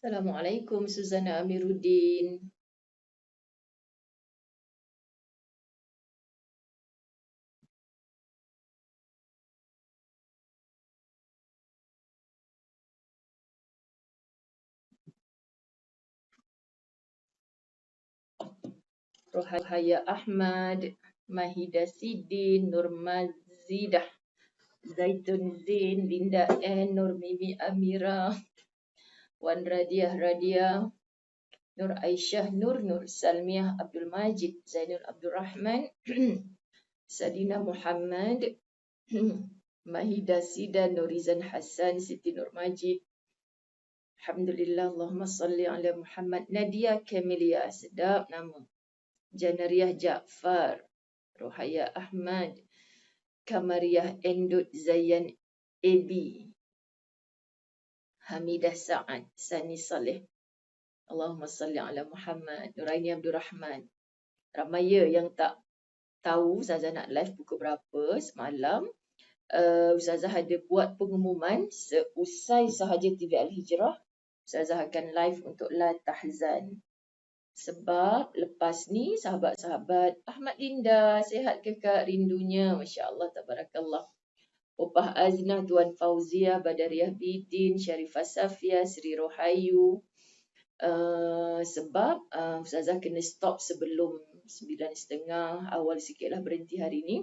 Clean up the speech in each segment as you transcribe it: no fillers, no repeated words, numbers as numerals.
Assalamualaikum Suzana Amiruddin. Rohaya Ahmad, Mahida Sidin, Nurmazidah, Zaitun Zain, Linda N, Nur Mimi Amira, Wan Radiah Radia, Nur Aisyah Nur Salmiah Abdul Majid, Zainul Abdul Rahman, Sadina Muhammad, Mahida Sida, Nurizan Hassan, Siti Nur Majid. Alhamdulillah, Allahumma salli ala Muhammad. Nadia Camelia, sedap nama. Janariah Jaafar, Rohaya Ahmad, Kamariah Endut Zayan Ebi, Hamidah Sa'ad, Sani Saleh. Allahumma salli ala Muhammad. Nuraini Abdul Rahman. Ramai yang tak tahu Ustazah nak live pukul berapa semalam. Ustazah ada buat pengumuman seusai sahaja TV Al-Hijrah. Ustazah akan live untuk La Tahzan. Sebab lepas ni sahabat-sahabat Ahmad Linda, sihat ke Kak rindunya? Masya Allah, tabarakallah. Opah Aznah, Tuan Fauzia, Badariah Bidin, Sharifah Safia, Sri Rohayu. Sebab Ustazah kena stop sebelum 9.30, awal sikit lah berhenti hari ni.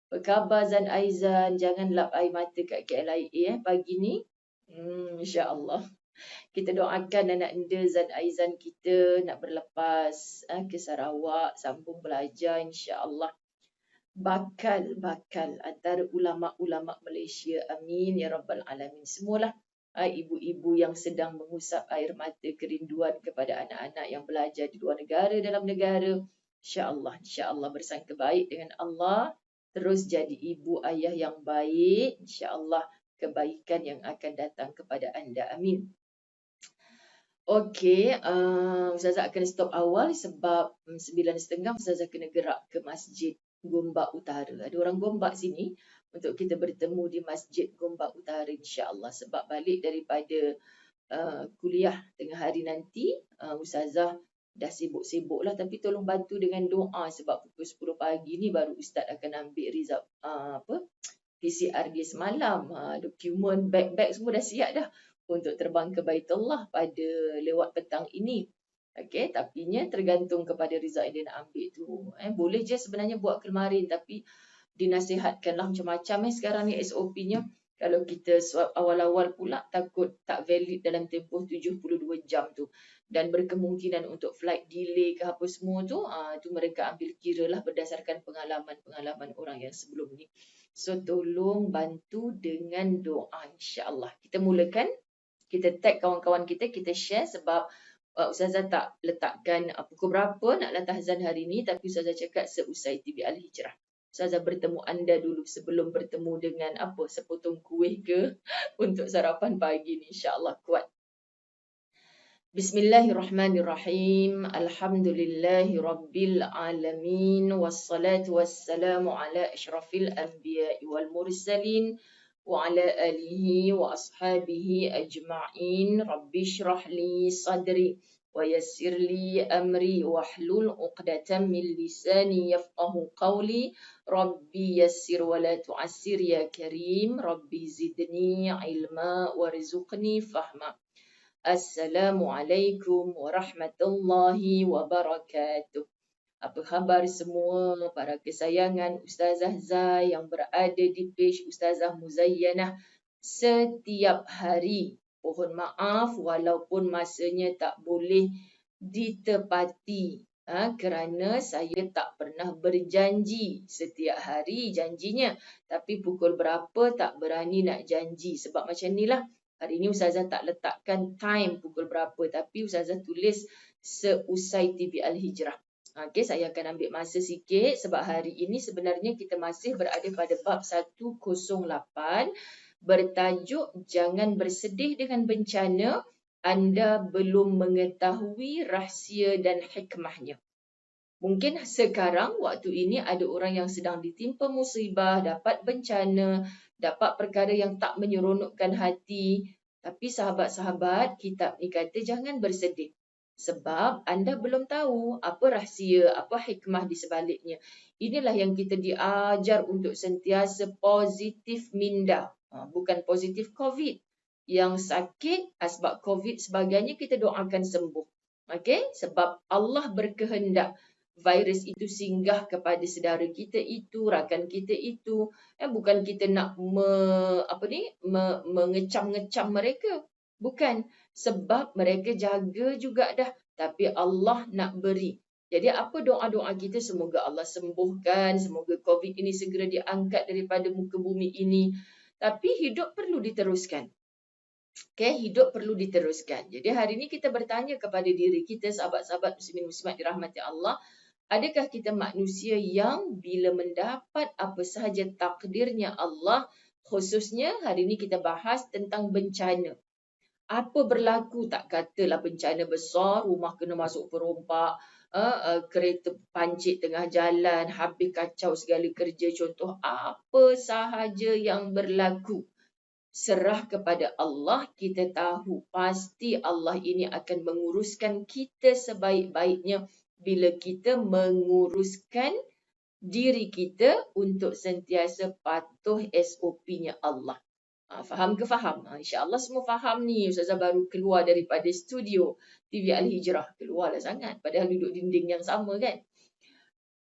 Apa khabar Zan Aizan? Jangan lap air mata kat KLIA pagi ni. InsyaAllah. Kita doakan anak anda Zan Aizan kita nak berlepas ke Sarawak, sambung belajar insya-Allah. Bakal antara ulama-ulama Malaysia. Amin ya rabbal alamin. Semualah ibu-ibu yang sedang mengusap air mata kerinduan kepada anak-anak yang belajar di luar negara, dalam negara. Insya-Allah bersangka baik dengan Allah, terus jadi ibu ayah yang baik. Insya-Allah kebaikan yang akan datang kepada anda. Amin. Okey, Ustazah akan stop awal sebab 9.30 Ustazah kena gerak ke Masjid Gombak Utara. Ada orang Gombak sini untuk kita bertemu di Masjid Gombak Utara insya-Allah. Sebab balik daripada kuliah tengah hari nanti, Ustazah dah sibuk-sibuk lah, tapi tolong bantu dengan doa sebab pukul 10 pagi ni baru Ustaz akan ambil result PCR dia semalam. Dokumen, beg-beg semua dah siap dah untuk terbang ke Baitullah pada lewat petang ini. Okey, tapinya tergantung kepada result yang dia nak ambil tu. Boleh je sebenarnya buat kemarin, tapi dinasihatkanlah macam-macam sekarang ni SOP-nya. Kalau kita swab awal-awal pula takut tak valid dalam tempoh 72 jam tu. Dan berkemungkinan untuk flight delay ke apa semua tu, tu mereka ambil kira lah berdasarkan pengalaman-pengalaman orang yang sebelum ni. So tolong bantu dengan doa insya-Allah. Kita mulakan. Kita tag kawan-kawan kita share sebab Ustazah tak letakkan pukul berapa nak La Tahzan hari ni, tapi Ustazah cakap seusai TV Al-Hijrah. Ustazah bertemu anda dulu sebelum bertemu dengan sepotong kuih ke untuk sarapan pagi ni, insya-Allah kuat. Bismillahirrahmanirrahim. Alhamdulillahi rabbil alamin. Wassalatu wassalamu ala asyrafil anbiya'i wal mursalin. وعلى آله وأصحابه أجمعين رب اشرح لي صدري ويسر لي أمري واحلل عقدة من لساني يفقه قولي ربي يسر ولا تعسر يا كريم ربي زدني علما وارزقني فهما. Assalamualaikum warahmatullahi wabarakatuh. Apa khabar semua para kesayangan Ustazah Zai yang berada di page Ustazah Muzayyanah setiap hari. Mohon maaf walaupun masanya tak boleh ditepati kerana saya tak pernah berjanji setiap hari janjinya. Tapi pukul berapa tak berani nak janji. Sebab macam inilah, hari ni Ustazah tak letakkan time pukul berapa, tapi Ustazah tulis seusai TV Al-Hijrah. Okey, saya akan ambil masa sikit sebab hari ini sebenarnya kita masih berada pada bab 108 bertajuk Jangan Bersedih dengan Bencana Anda Belum Mengetahui Rahsia dan Hikmahnya. Mungkin sekarang waktu ini ada orang yang sedang ditimpa musibah, dapat bencana, dapat perkara yang tak menyeronokkan hati, Tapi sahabat-sahabat, kitab ni kata jangan bersedih. Sebab anda belum tahu apa rahsia, apa hikmah di sebaliknya. Inilah yang kita diajar untuk sentiasa positif minda. Bukan positif COVID. Yang sakit sebab COVID sebagainya kita doakan sembuh. Okey? Sebab Allah berkehendak virus itu singgah kepada saudara kita itu, rakan kita itu. Bukan kita nak mengecam-ngecam mereka. Bukan. Sebab mereka jaga juga dah. Tapi Allah nak beri. Jadi apa doa-doa kita? Semoga Allah sembuhkan. Semoga COVID ini segera diangkat daripada muka bumi ini. Tapi hidup perlu diteruskan. Okay, hidup perlu diteruskan. Jadi hari ini kita bertanya kepada diri kita, sahabat-sahabat muslimin muslimat dirahmati Allah. Adakah kita manusia yang bila mendapat apa sahaja takdirnya Allah, khususnya hari ini kita bahas tentang bencana. Apa berlaku, tak katalah bencana besar, rumah kena masuk perompak, kereta pancit tengah jalan, habis kacau segala kerja, contoh apa sahaja yang berlaku. Serah kepada Allah, kita tahu pasti Allah ini akan menguruskan kita sebaik-baiknya bila kita menguruskan diri kita untuk sentiasa patuh SOP-nya Allah. Faham ke faham? InsyaAllah semua faham ni. Ustazah baru keluar daripada studio TV Al-Hijrah. Keluarlah sangat. Padahal duduk dinding yang sama kan.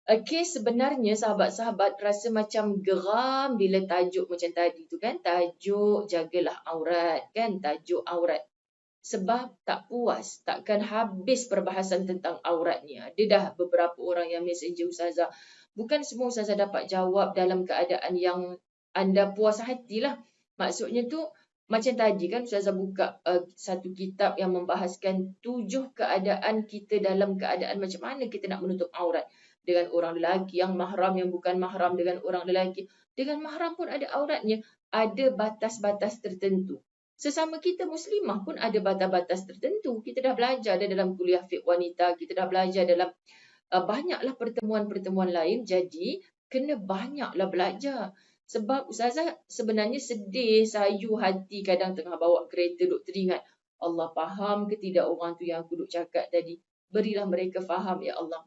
Okey, sebenarnya sahabat-sahabat rasa macam geram bila tajuk macam tadi tu kan. Tajuk jagalah aurat kan. Tajuk aurat. Sebab tak puas, takkan habis perbahasan tentang aurat ni. Ada dah beberapa orang yang messenger Ustazah. Bukan semua Ustazah dapat jawab dalam keadaan yang anda puas hatilah. Maksudnya tu, macam tadi kan Ustazah buka satu kitab yang membahaskan 7 keadaan kita dalam keadaan macam mana kita nak menutup aurat. Dengan orang lelaki yang mahram, yang bukan mahram dengan orang lelaki. Dengan mahram pun ada auratnya. Ada batas-batas tertentu. Sesama kita muslimah pun ada batas-batas tertentu. Kita dah belajar dalam kuliah fiqh wanita. Kita dah belajar dalam banyaklah pertemuan-pertemuan lain. Jadi, kena banyaklah belajar. Sebab Ustazah sebenarnya sedih, sayu hati kadang tengah bawa kereta duk teringat. Allah faham ke tidak orang tu yang aku duk cakap tadi? Berilah mereka faham, ya Allah.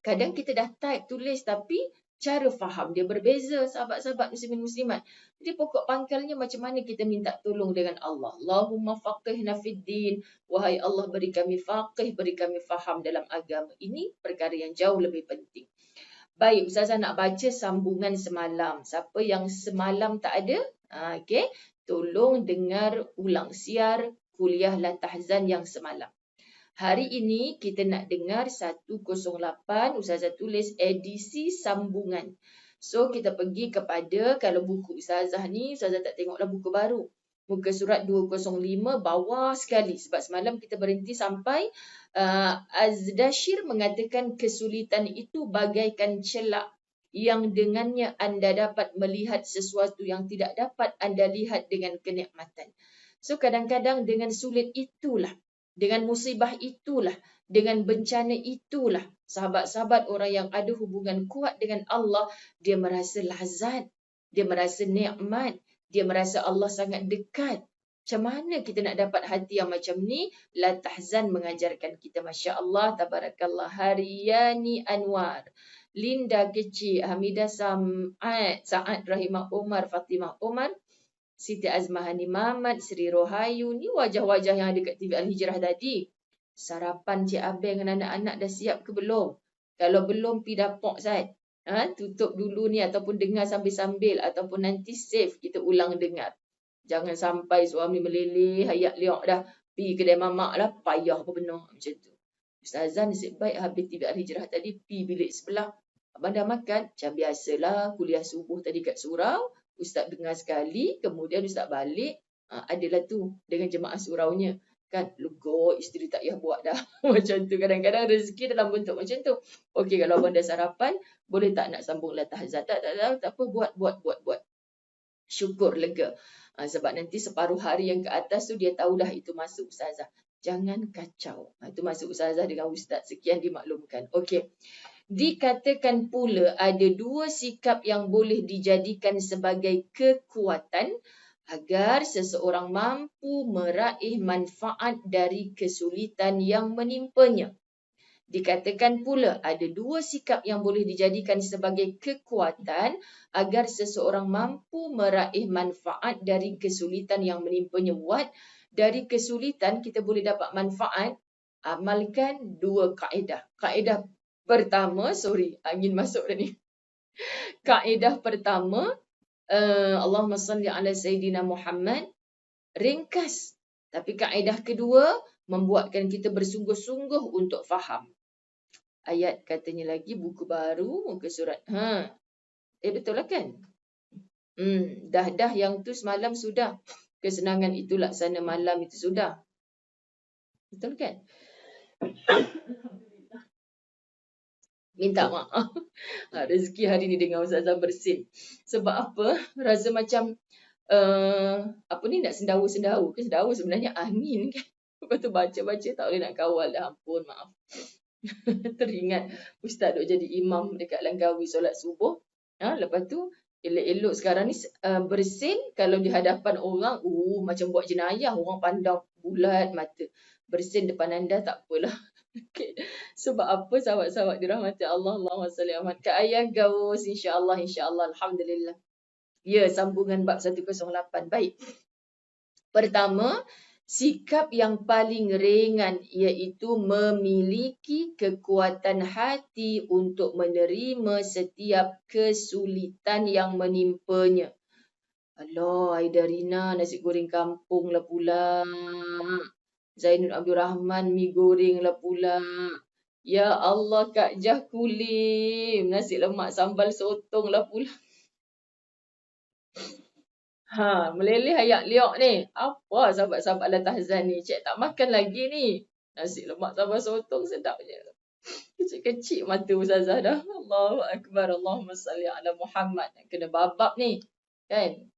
Kadang kita dah type, tulis tapi cara faham dia berbeza, sahabat-sahabat muslimin muslimat. Jadi pokok pangkalnya macam mana kita minta tolong dengan Allah. Allahumma faqihna fid din. Wahai Allah, beri kami faqih, beri kami faham dalam agama. Ini perkara yang jauh lebih penting. Baik, Ustazah nak baca sambungan semalam. Siapa yang semalam tak ada? Okey, tolong dengar ulang siar kuliah La Tahzan yang semalam. Hari ini kita nak dengar 108, Ustazah tulis edisi sambungan. So kita pergi kepada, kalau buku Ustazah ni, Ustazah tak tengoklah buku baru. Muka surat 205 bawah sekali. Sebab semalam kita berhenti sampai Azdashir mengatakan kesulitan itu bagaikan celak yang dengannya anda dapat melihat sesuatu yang tidak dapat anda lihat dengan kenikmatan. So kadang-kadang dengan sulit itulah, dengan musibah itulah, dengan bencana itulah, sahabat-sahabat orang yang ada hubungan kuat dengan Allah, dia merasa lazat, dia merasa nikmat, dia merasa Allah sangat dekat. Macam mana kita nak dapat hati yang macam ni? La Tahzan mengajarkan kita. Masya Allah, tabarakallah. Haryani Anwar, Linda Kecil, Hamidah Sa'ad Rahimah Umar, Fatimah Umar, Siti Azmahani Mamat, Sri Rohayu. Ni wajah-wajah yang ada kat TV Al-Hijrah tadi. Sarapan Cik Abang dengan anak-anak dah siap ke belum? Kalau belum, pergi dapur Zat. Tutup dulu ni ataupun dengar sambil-sambil. Ataupun nanti save, kita ulang dengar. Jangan sampai suami meleleh, hayat liok dah. Pergi kedai mamak lah, payah apa benar. Macam tu. Ustazah nasib baik habis TV Al-Hijrah tadi, pergi bilik sebelah. Abang dah makan? Macam biasalah, kuliah subuh tadi kat surau. Ustaz dengar sekali, kemudian Ustaz balik, adalah tu dengan jemaah suraunya. Kan, lega, isteri tak payah buat dah. Macam tu, kadang-kadang rezeki dalam bentuk macam tu. Okey, kalau abang dah sarapan, boleh tak nak sambung La Tahzan? Tak apa, buat. Syukur, lega. Sebab nanti separuh hari yang ke atas tu, dia tahu dah itu masuk Ustazah. Jangan kacau. Itu masuk Ustazah dengan Ustaz. Sekian dimaklumkan. Okey. Dikatakan pula ada 2 sikap yang boleh dijadikan sebagai kekuatan agar seseorang mampu meraih manfaat dari kesulitan yang menimpanya. Dikatakan pula ada dua sikap yang boleh dijadikan sebagai kekuatan agar seseorang mampu meraih manfaat dari kesulitan yang menimpanya. Buat dari kesulitan kita boleh dapat manfaat, amalkan dua kaedah. Kaedah pertama, angin masuk dah ni. Kaedah pertama, Allahumma salli ala Sayyidina Muhammad, ringkas. Tapi kaedah kedua, membuatkan kita bersungguh-sungguh untuk faham. Ayat katanya lagi buku baru, muka surat. Betul lah kan? Dah yang tu semalam sudah. Kesenangan itu laksana malam itu sudah. Betul kan? Minta maaf. Rezeki hari ni dengan Ustazah bersin. Sebab apa? Rasa macam nak sendawa-sendawa ke? Sendawa sebenarnya angin kan? Lepas tu baca-baca tak boleh nak kawal dah. Ampun, maaf. Teringat Ustaz duk jadi imam dekat Langkawi solat subuh. Lepas tu elok-elok sekarang ni bersin kalau di hadapan orang, macam buat jenayah, orang pandang bulat mata. Bersin depan anda tak apalah. Okay. Sebab apa sahabat-sahabat dirahmati Allah, Allahumma salli ala Muhammad. Kak Ayah gaus, insya-Allah, alhamdulillah. Ya, sambungan bab 108. Baik. Pertama, sikap yang paling ringan iaitu memiliki kekuatan hati untuk menerima setiap kesulitan yang menimpanya. Allah, Aidarina, nasi goreng kampung lah pula. Zainul Abdul Rahman, mi goreng lah pula. Ya Allah, Kak Jah Kulim, nasi lemak sambal sotong lah pula. Meleleh ayak liok ni. Apa sahabat-sahabat Al-Tahzan ni? Cik tak makan lagi ni. Nasi lemak sambal sotong sedapnya. Kecil-kecil mata Ustazah dah. Allahu Akbar. Allahumma salli ala Muhammad. Kena babak ni. Kan?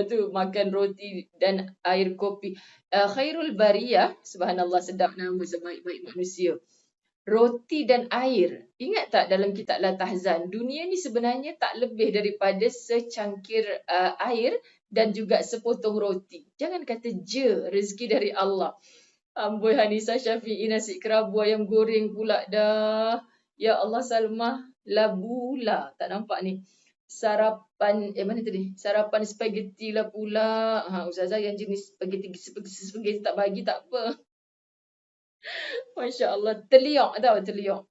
Tu makan roti dan air kopi. Khairul bariyah. Subhanallah, sedap nama sebaik-baik manusia. Roti dan air. Ingat tak dalam kitab Al-Tahzan? Dunia ni sebenarnya tak lebih daripada secangkir air dan juga sepotong roti. Jangan kata je rezeki dari Allah. Amboi Hanisa Syafi'i, nasi kerabu ayam goreng pula dah. Ya Allah, Salmah labula. Tak nampak ni. Sarapan, mana tadi? Sarapan spaghetti lah pula. Ustazah yang jenis spaghetti tak bagi tak apa. Masya Allah. Terliok tau, terliok.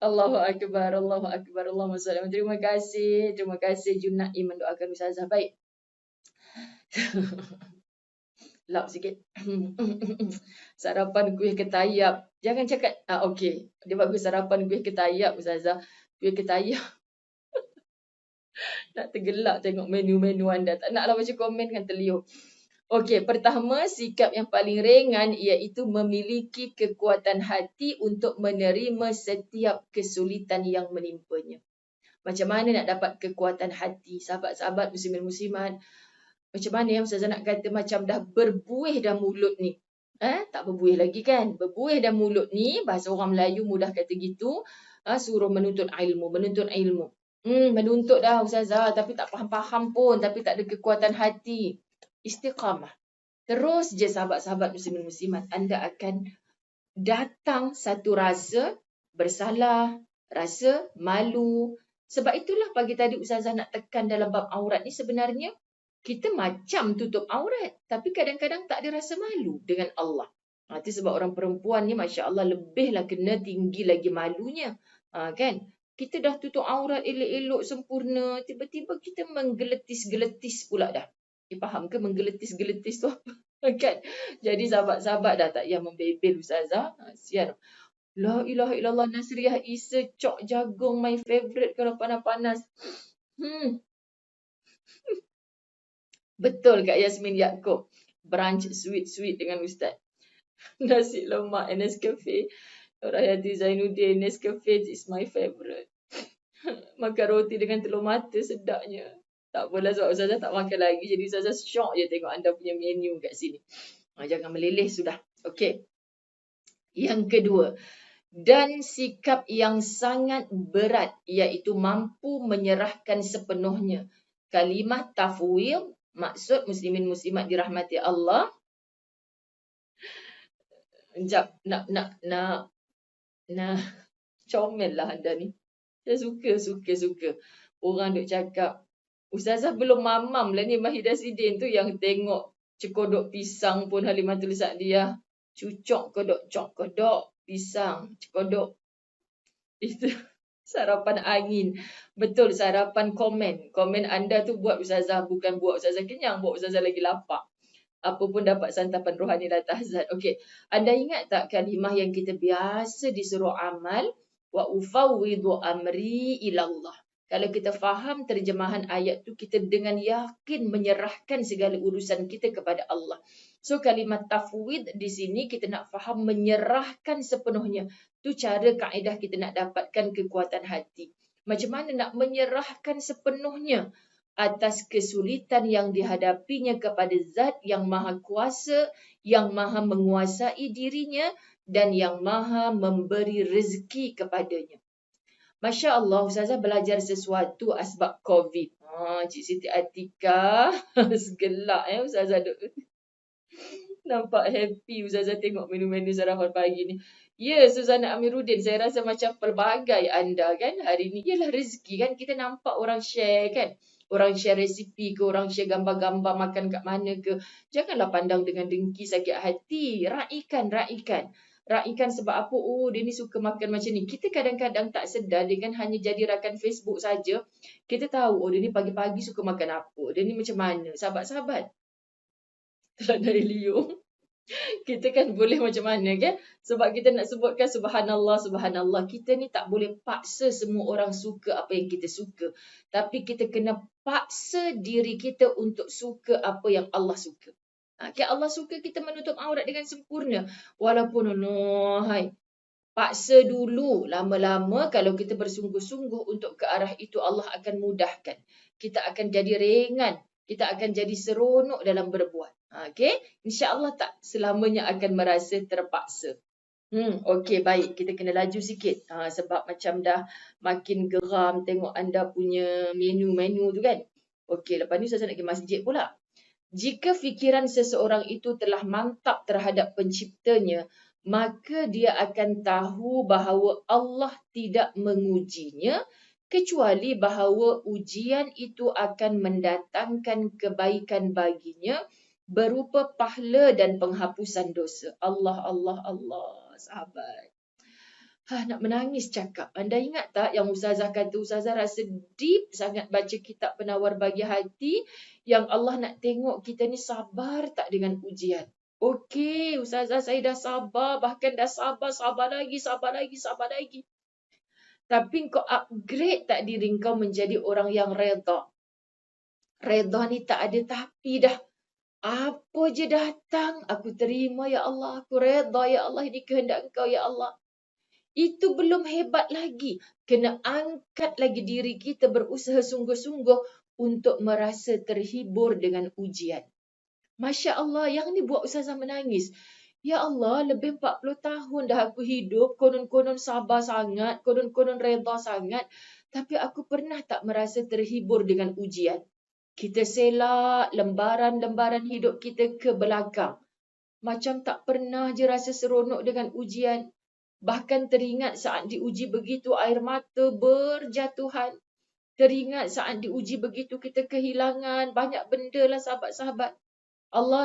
Allahu Akbar, Allahu Akbar, Allahumma salli. Terima kasih Junaid mendoakan Ustazah. Baik. Lap sikit. Sarapan kuih ketayap. Jangan cakap, okey. Dia bagus sarapan kuih ketayap, Ustazah. Kuih ketayap. Nak tergelak tengok menu-menu anda. Tak naklah baca komen kan terliur. Okey, pertama, sikap yang paling ringan iaitu memiliki kekuatan hati untuk menerima setiap kesulitan yang menimpanya. Macam mana nak dapat kekuatan hati? Sahabat-sahabat muslimin muslimat, macam mana yang Ustazah nak kata macam dah berbuih dah mulut ni? Tak berbuih lagi kan? Berbuih dah mulut ni, bahasa orang Melayu mudah kata gitu, suruh menuntut ilmu. Menuntut dah Ustazah, tapi tak faham-faham pun, tapi tak ada kekuatan hati. Istiqamah. Terus je sahabat-sahabat muslimin muslimat, anda akan datang satu rasa bersalah, rasa malu. Sebab itulah pagi tadi Ustazah nak tekan dalam bab aurat ni, sebenarnya kita macam tutup aurat, tapi kadang-kadang tak ada rasa malu dengan Allah. Itu sebab orang perempuan ni Masya Allah lebihlah kena tinggi lagi malunya. Kan? Kita dah tutup aurat elok-elok sempurna, tiba-tiba kita menggeletis-geletis pula dah. Faham ke menggeletis-geletis tu apa? Kan? Jadi sahabat-sahabat dah tak payah membebel Ustazah. Sian. La ilaha illallah, Nasriah Isa, cok jagung, my favourite kalau panas-panas. Betul Kak Yasmin Yaakob. Brunch sweet-sweet dengan Ustaz. Nasi lemak Nescafe. Rahayati Zainuddin, Nescafe is my favourite. Makan roti dengan telur mata sedapnya. Tak apalah sebab Ustazah tak makan lagi. Jadi Ustazah syok je tengok anda punya menu kat sini. Jangan meleleh sudah. Okey. Yang kedua. Dan sikap yang sangat berat iaitu mampu menyerahkan sepenuhnya. Kalimah tafwid Maksud muslimin muslimat dirahmati Allah. Sekejap, nak comel lah anda ni. Saya suka. Orang duk cakap, Ustazah belum mamam lah ni Mahidah Sidin tu yang tengok cekodok pisang pun Halimatul Sa'diyah. Cucok kodok pisang, cekodok. Itu sarapan angin. Betul, sarapan komen. Komen anda tu buat Ustazah, bukan buat Ustazah kenyang, buat Ustazah lagi lapar. Apa pun dapat santapan rohani dan tahzat. Okey, anda ingat tak kalimah yang kita biasa disuruh amal? Wa ufawwidu amri ilallah. Kalau kita faham terjemahan ayat tu, kita dengan yakin menyerahkan segala urusan kita kepada Allah. So kalimat tafwid di sini kita nak faham menyerahkan sepenuhnya. Tu cara kaedah kita nak dapatkan kekuatan hati. Macam mana nak menyerahkan sepenuhnya atas kesulitan yang dihadapinya kepada Zat yang Maha Kuasa, yang Maha menguasai dirinya dan yang Maha memberi rezeki kepadanya. Masya Allah, Ustazah belajar sesuatu asbab COVID. Cik Siti Atika, segelak Ustazah nampak happy Ustazah tengok menu-menu sarapan pagi ni. Ya, Suzana Amiruddin, saya rasa macam pelbagai anda kan hari ni. Yalah rezeki kan, kita nampak orang share kan. Orang share resipi ke, orang share gambar-gambar makan kat mana ke. Janganlah pandang dengan dengki, sakit hati. Raikan. Raikan sebab apa? Oh, dia ni suka makan macam ni. Kita kadang-kadang tak sedar dengan hanya jadi rakan Facebook saja. Kita tahu, oh dia ni pagi-pagi suka makan apa. Dia ni macam mana. Sahabat-sahabat. Telah dari Leo. Kita kan boleh macam mana kan? Sebab kita nak sebutkan subhanallah. Kita ni tak boleh paksa semua orang suka apa yang kita suka. Tapi kita kena paksa diri kita untuk suka apa yang Allah suka. Kalau Allah suka kita menutup aurat dengan sempurna. Walaupun paksa dulu. Lama-lama kalau kita bersungguh-sungguh untuk ke arah itu, Allah akan mudahkan. Kita akan jadi ringan. Kita akan jadi seronok dalam berbuat. Okey, insya-Allah tak selamanya akan merasa terpaksa. Okey, baik. Kita kena laju sikit. Sebab macam dah makin geram tengok anda punya menu-menu tu kan. Okey, lepas ni saya nak pergi masjid pula. Jika fikiran seseorang itu telah mantap terhadap penciptanya, maka dia akan tahu bahawa Allah tidak mengujinya, kecuali bahawa ujian itu akan mendatangkan kebaikan baginya, berupa pahala dan penghapusan dosa. Allah, sahabat. Nak menangis cakap. Anda ingat tak yang Ustazah kata? Ustazah rasa deep sangat baca kitab Penawar Bagi Hati, yang Allah nak tengok kita ni sabar tak dengan ujian. Okey, Ustazah saya dah sabar, bahkan dah sabar lagi. Tapi kau upgrade tak diri kau menjadi orang yang reda. Reda ni tak ada tapi dah. Apa je datang, aku terima ya Allah, aku reda ya Allah, ini kehendak Engkau ya Allah. Itu belum hebat lagi. Kena angkat lagi diri kita, berusaha sungguh-sungguh untuk merasa terhibur dengan ujian. Masya Allah, yang ni buat Ustazah menangis. Ya Allah, lebih 40 tahun dah aku hidup, konon-konon sabar sangat, konon-konon reda sangat, tapi aku pernah tak merasa terhibur dengan ujian. Kita selak lembaran-lembaran hidup kita ke belakang. Macam tak pernah je rasa seronok dengan ujian. Bahkan teringat saat diuji begitu air mata berjatuhan. Teringat saat diuji begitu kita kehilangan banyak benda lah sahabat-sahabat.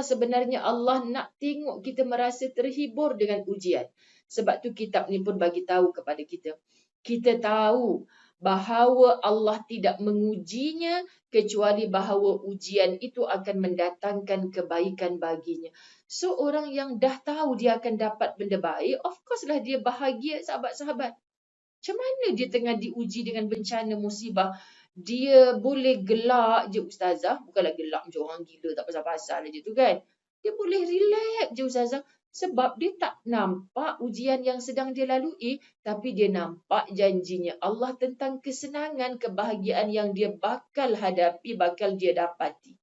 Sebenarnya Allah nak tengok kita merasa terhibur dengan ujian. Sebab tu kitab ni pun bagi tahu kepada kita. Kita tahu bahawa Allah tidak mengujinya kecuali bahawa ujian itu akan mendatangkan kebaikan baginya. So orang yang dah tahu dia akan dapat benda baik, of course lah dia bahagia sahabat-sahabat. Macam mana dia tengah diuji dengan bencana musibah, dia boleh gelak je Ustazah. Bukanlah gelak macam orang gila tak pasal-pasal je tu kan. Dia boleh relax je Ustazah. Sebab dia tak nampak ujian yang sedang dia lalui, tapi dia nampak janjinya Allah tentang kesenangan, kebahagiaan yang dia bakal hadapi, bakal dia dapati.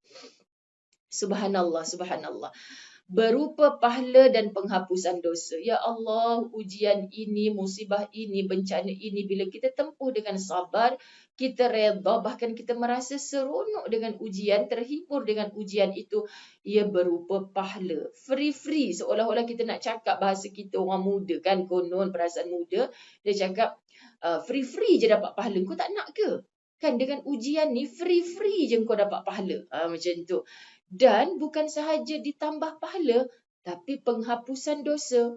Subhanallah. berupa pahala dan penghapusan dosa. Ya Allah, ujian ini, musibah ini, bencana ini, bila kita tempuh dengan sabar, kita redha, bahkan kita merasa seronok dengan ujian, terhibur dengan ujian itu, ia berupa pahala. Free-free, seolah-olah kita nak cakap bahasa kita orang muda kan, konon perasaan muda, dia cakap, free-free je dapat pahala, kau tak nak ke? Kan dengan ujian ni, free-free je kau dapat pahala. Macam tu. Dan bukan sahaja ditambah pahala, tapi penghapusan dosa.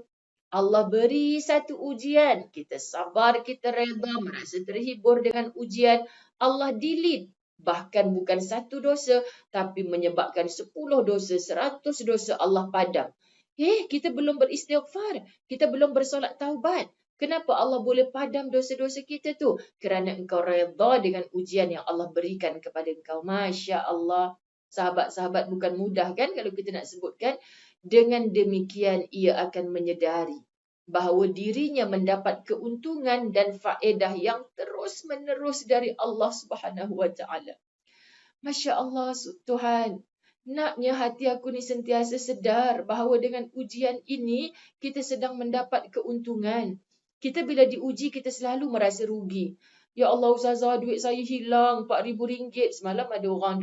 Allah beri satu ujian, kita sabar, kita redha, merasa terhibur dengan ujian. Allah delete. Bahkan bukan satu dosa, tapi menyebabkan 10 dosa, 100 dosa Allah padam. Kita belum beristighfar. Kita belum bersolat taubat. Kenapa Allah boleh padam dosa-dosa kita tu? Kerana engkau redha dengan ujian yang Allah berikan kepada engkau. Masya Allah. Sahabat-sahabat bukan mudah kan kalau kita nak sebutkan. Dengan demikian ia akan menyedari bahawa dirinya mendapat keuntungan dan faedah yang terus-menerus dari Allah Subhanahu Wa Taala. Masya Allah Tuhan. Naknya hati aku ni sentiasa sedar bahawa dengan ujian ini kita sedang mendapat keuntungan. Kita bila diuji kita selalu merasa rugi. Ya Allah Ustazah, duit saya hilang RM4,000. Semalam ada orang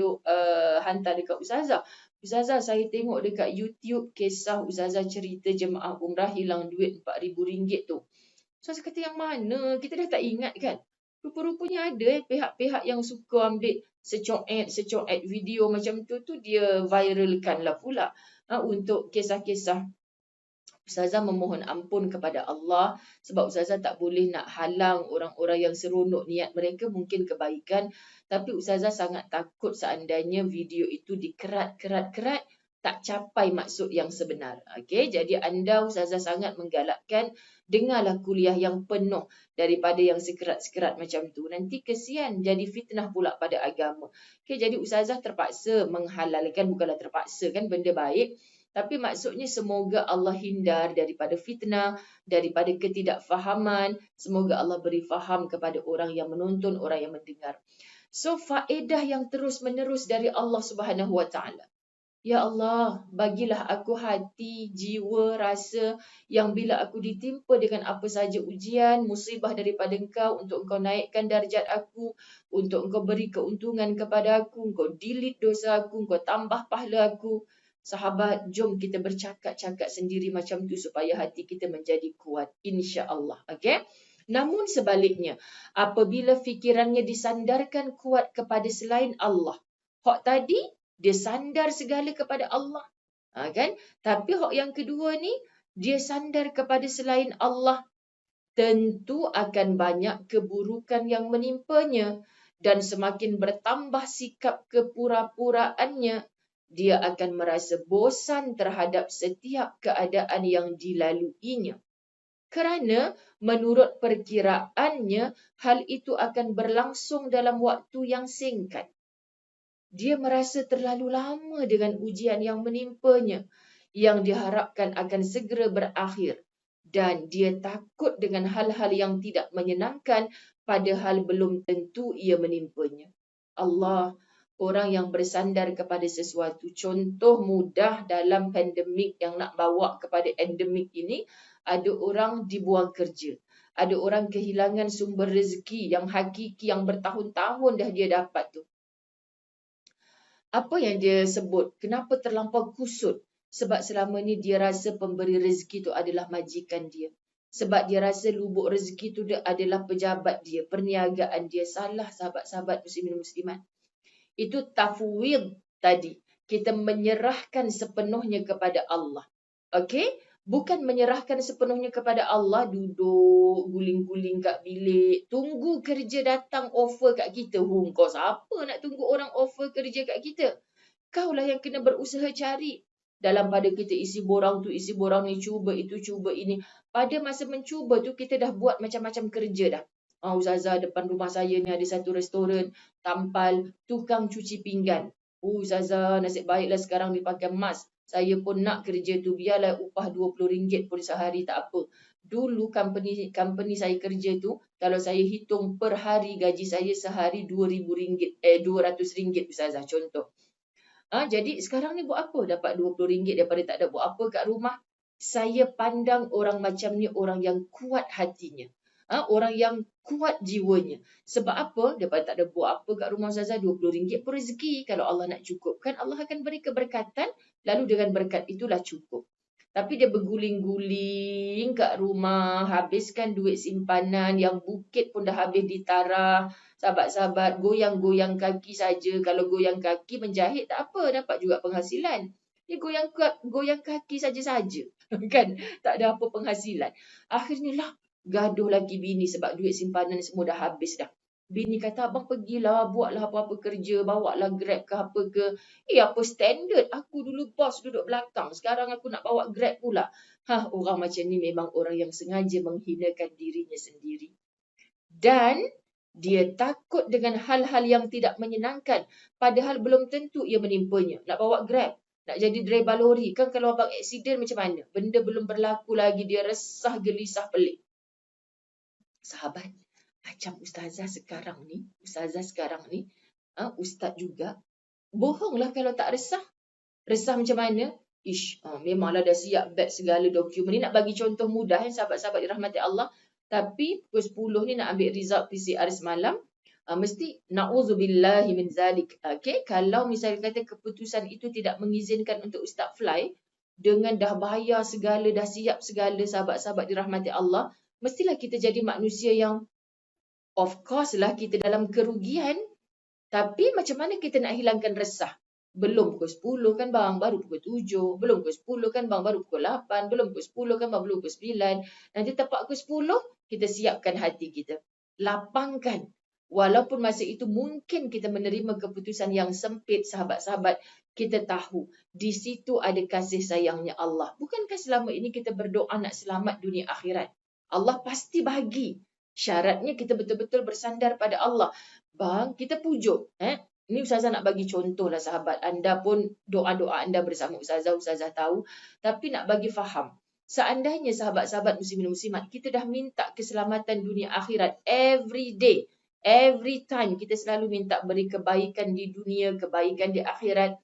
hantar dekat Ustazah. Ustazah, saya tengok dekat YouTube kisah Ustazah cerita jemaah umrah hilang duit RM4,000 tu. Ustazah kata yang mana? Kita dah tak ingat kan? Rupa-rupanya ada pihak-pihak yang suka ambil secoet video macam tu dia viralkan lah pula. Untuk kisah-kisah. Ustazah memohon ampun kepada Allah sebab Ustazah tak boleh nak halang orang-orang yang seronok niat mereka mungkin kebaikan. Tapi Ustazah sangat takut seandainya video itu dikerat-kerat tak capai maksud yang sebenar. Okey, jadi anda Ustazah sangat menggalakkan dengarlah kuliah yang penuh daripada yang sekerat-sekerat macam tu. Nanti kesian jadi fitnah pula pada agama. Okey, jadi Ustazah terpaksa menghalalkan, bukanlah terpaksa kan benda baik. Tapi maksudnya semoga Allah hindar daripada fitnah, daripada ketidakfahaman. Semoga Allah beri faham kepada orang yang menonton, orang yang mendengar. So, faedah yang terus-menerus dari Allah Subhanahu Wa Taala. Ya Allah, bagilah aku hati, jiwa, rasa yang bila aku ditimpa dengan apa saja ujian, musibah daripada Engkau untuk Engkau naikkan darjat aku, untuk Engkau beri keuntungan kepada aku, Engkau delete dosa aku, Engkau tambah pahala aku. Sahabat, jom kita bercakap-cakap sendiri macam tu supaya hati kita menjadi kuat. InsyaAllah. Okay? Namun sebaliknya, apabila fikirannya disandarkan kuat kepada selain Allah. Hak tadi, dia sandar segala kepada Allah. Kan? Tapi hak yang kedua ni, dia sandar kepada selain Allah. Tentu akan banyak keburukan yang menimpanya. Dan semakin bertambah sikap kepura-puraannya, dia akan merasa bosan terhadap setiap keadaan yang dilaluinya. Kerana menurut perkiraannya, hal itu akan berlangsung dalam waktu yang singkat. Dia merasa terlalu lama dengan ujian yang menimpanya, yang diharapkan akan segera berakhir. Dan dia takut dengan hal-hal yang tidak menyenangkan, padahal belum tentu ia menimpanya. Allah, orang yang bersandar kepada sesuatu. Contoh mudah dalam pandemik yang nak bawa kepada endemik ini, ada orang dibuang kerja. Ada orang kehilangan sumber rezeki yang hakiki, yang bertahun-tahun dah dia dapat tu. Apa yang dia sebut? Kenapa terlampau kusut? Sebab selama ni dia rasa pemberi rezeki tu adalah majikan dia. Sebab dia rasa lubuk rezeki tu adalah pejabat dia, perniagaan dia. Salah sahabat-sahabat muslimin muslimat. Itu tafwid tadi. Kita menyerahkan sepenuhnya kepada Allah. Okey? Bukan menyerahkan sepenuhnya kepada Allah, duduk, guling-guling kat bilik, tunggu kerja datang offer kat kita. Kau siapa nak tunggu orang offer kerja kat kita? Kaulah yang kena berusaha cari. Dalam pada kita isi borang tu, isi borang ni, cuba itu, cuba ini. Pada masa mencuba tu, kita dah buat macam-macam kerja dah. Ustazah, depan rumah saya ni ada satu restoran, tampal, tukang cuci pinggan. Ustazah, nasib baiklah sekarang dipakai emas. Saya pun nak kerja tu, biarlah upah RM20 pun sehari tak apa. Dulu company saya kerja tu, kalau saya hitung per hari gaji saya sehari RM200 Ustazah, contoh. Jadi sekarang ni buat apa? Dapat RM20 daripada tak ada buat apa kat rumah. Saya pandang orang macam ni orang yang kuat hatinya. Orang yang kuat jiwanya. Sebab apa? Daripada tak ada buat apa kat rumah Ustazah, RM20 pun rezeki. Kalau Allah nak cukupkan, Allah akan beri keberkatan. Lalu dengan berkat itulah cukup. Tapi dia berguling-guling kat rumah, habiskan duit simpanan, yang bukit pun dah habis ditarah. Sahabat-sahabat, goyang-goyang kaki saja. Kalau goyang kaki menjahit tak apa, dapat juga penghasilan. Dia goyang kaki saja-saja. Kan? Tak ada apa penghasilan. Akhirnya lah gaduh lagi bini sebab duit simpanan semua dah habis dah. Bini kata, abang pergilah, buatlah apa-apa kerja, bawalah Grab ke apa ke. Apa standard? Aku dulu bos duduk belakang. Sekarang aku nak bawa Grab pula. Orang macam ni memang orang yang sengaja menghinakan dirinya sendiri. Dan dia takut dengan hal-hal yang tidak menyenangkan. Padahal belum tentu ia menimpanya. Nak bawa Grab, nak jadi driver lori. Kan kalau abang aksiden macam mana? Benda belum berlaku lagi, dia resah, gelisah, pelik. Sahabat, macam ustazah sekarang ni, ustaz juga, bohonglah kalau tak resah. Resah macam mana? Memanglah dah siap beg segala dokumen ni. Nak bagi contoh mudah, sahabat-sahabat dirahmati Allah. Tapi pukul 10 ni nak ambil result PCR semalam. Mesti na'udzubillahi min zalik. Okay? Kalau misalnya kata keputusan itu tidak mengizinkan untuk ustaz fly, dengan dah bayar segala, dah siap segala, sahabat-sahabat dirahmati Allah, mestilah kita jadi manusia yang, of course lah kita dalam kerugian. Tapi macam mana kita nak hilangkan resah? Belum pukul 10 kan bang, baru pukul 7. Belum pukul 10 kan bang, baru pukul 8. Belum pukul 10 kan bang, belum pukul 9. Nanti tepat pukul 10, kita siapkan hati kita. Lapangkan. Walaupun masa itu mungkin kita menerima keputusan yang sempit, sahabat-sahabat, kita tahu di situ ada kasih sayangnya Allah. Bukankah selama ini kita berdoa nak selamat dunia akhirat? Allah pasti bagi. Syaratnya kita betul-betul bersandar pada Allah. Bang, kita pujuk. Ini Ustazah nak bagi contoh lah sahabat. Anda pun doa-doa anda bersama Ustazah tahu. Tapi nak bagi faham. Seandainya sahabat-sahabat muslimin muslimat, kita dah minta keselamatan dunia akhirat every day. Every time kita selalu minta beri kebaikan di dunia, kebaikan di akhirat.